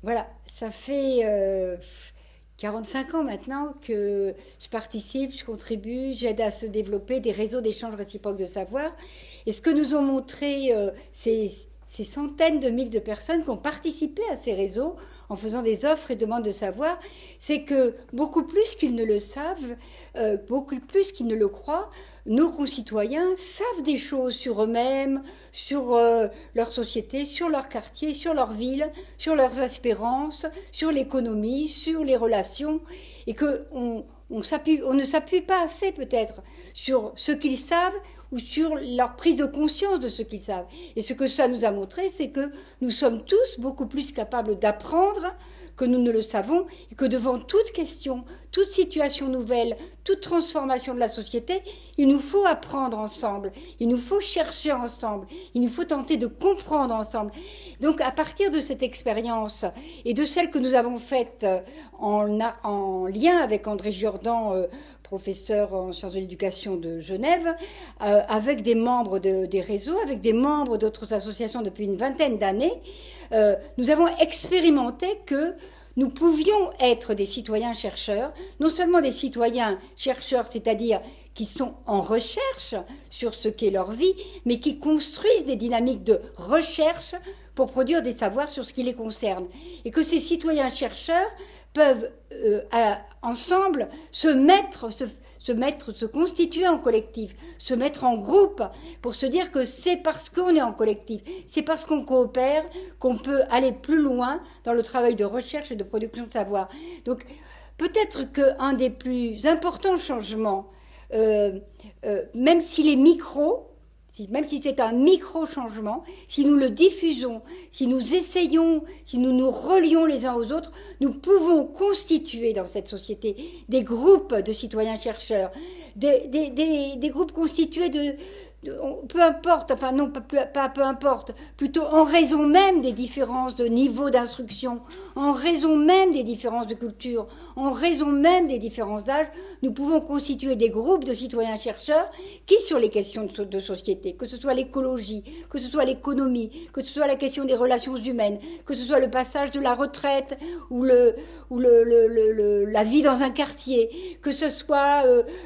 Voilà, ça fait 45 ans maintenant que je participe, je contribue, j'aide à se développer des réseaux d'échange réciproque de savoir. Et ce que nous ont montré ces centaines de milliers de personnes qui ont participé à ces réseaux en faisant des offres et demandes de savoir, c'est que beaucoup plus qu'ils ne le savent, beaucoup plus qu'ils ne le croient, nos concitoyens savent des choses sur eux-mêmes, sur leur société, sur leur quartier, sur leur ville, sur leurs espérances, sur l'économie, sur les relations, et que on ne s'appuie pas assez peut-être sur ce qu'ils savent ou sur leur prise de conscience de ce qu'ils savent. Et ce que ça nous a montré, c'est que nous sommes tous beaucoup plus capables d'apprendre que nous ne le savons, et que devant toute question, toute situation nouvelle, toute transformation de la société, il nous faut apprendre ensemble, il nous faut chercher ensemble, il nous faut tenter de comprendre ensemble. Donc à partir de cette expérience et de celle que nous avons faite en lien avec André Giordan, professeur en sciences de l'éducation de Genève, avec des membres des réseaux, avec des membres d'autres associations depuis une vingtaine d'années, nous avons expérimenté que nous pouvions être des citoyens chercheurs, non seulement des citoyens chercheurs, c'est-à-dire qui sont en recherche sur ce qu'est leur vie, mais qui construisent des dynamiques de recherche pour produire des savoirs sur ce qui les concerne. Et que ces citoyens chercheurs peuvent ensemble se constituer en collectif, se mettre en groupe pour se dire que c'est parce qu'on est en collectif, c'est parce qu'on coopère qu'on peut aller plus loin dans le travail de recherche et de production de savoir. Donc peut-être qu'un des plus importants changements, même s'il est micro, même si c'est un micro-changement, si nous le diffusons, si nous essayons, si nous nous relions les uns aux autres, nous pouvons constituer dans cette société des groupes de citoyens chercheurs, des groupes constitués peu importe, enfin non, pas peu importe, plutôt en raison même des différences de niveau d'instruction, en raison même des différences de culture, en raison même des différences d'âge, nous pouvons constituer des groupes de citoyens chercheurs qui, sur les questions de société, que ce soit l'écologie, que ce soit l'économie, que ce soit la question des relations humaines, que ce soit le passage de la retraite ou la vie dans un quartier, que ce soit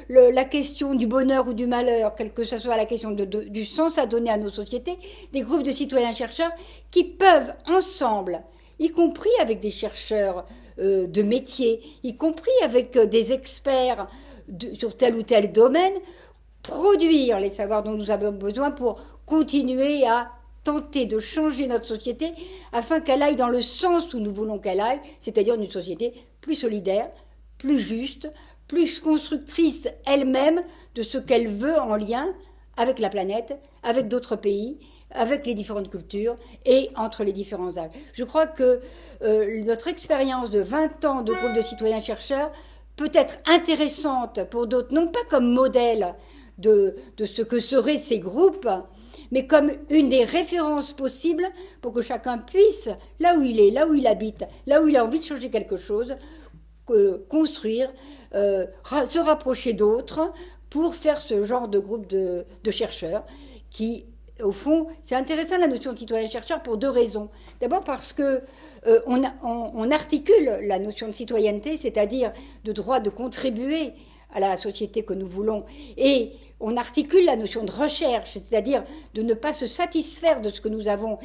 la question du bonheur ou du malheur, quelle que ce soit la question du sens à donner à nos sociétés, des groupes de citoyens chercheurs qui peuvent ensemble, y compris avec des chercheurs de métier, y compris avec des experts sur tel ou tel domaine, produire les savoirs dont nous avons besoin pour continuer à tenter de changer notre société afin qu'elle aille dans le sens où nous voulons qu'elle aille, c'est-à-dire une société plus solidaire, plus juste, plus constructrice elle-même de ce qu'elle veut en lien avec la planète, avec d'autres pays, avec les différentes cultures et entre les différents âges. Je crois que notre expérience de 20 ans de groupe de citoyens chercheurs peut être intéressante pour d'autres, non pas comme modèle de ce que seraient ces groupes, mais comme une des références possibles pour que chacun puisse, là où il est, là où il habite, là où il a envie de changer quelque chose, construire, se rapprocher d'autres pour faire ce genre de groupe de chercheurs qui, au fond, c'est intéressant la notion de citoyen-chercheur pour deux raisons. D'abord parce que on articule la notion de citoyenneté, c'est-à-dire de droit de contribuer à la société que nous voulons, et on articule la notion de recherche, c'est-à-dire de ne pas se satisfaire de ce que nous avons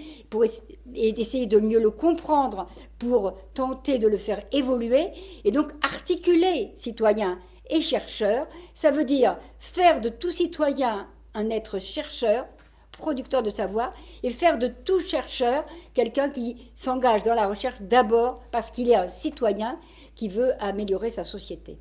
et d'essayer de mieux le comprendre pour tenter de le faire évoluer, et donc articuler citoyen et chercheur, ça veut dire faire de tout citoyen un être chercheur, producteur de savoir, et faire de tout chercheur quelqu'un qui s'engage dans la recherche d'abord parce qu'il est un citoyen qui veut améliorer sa société.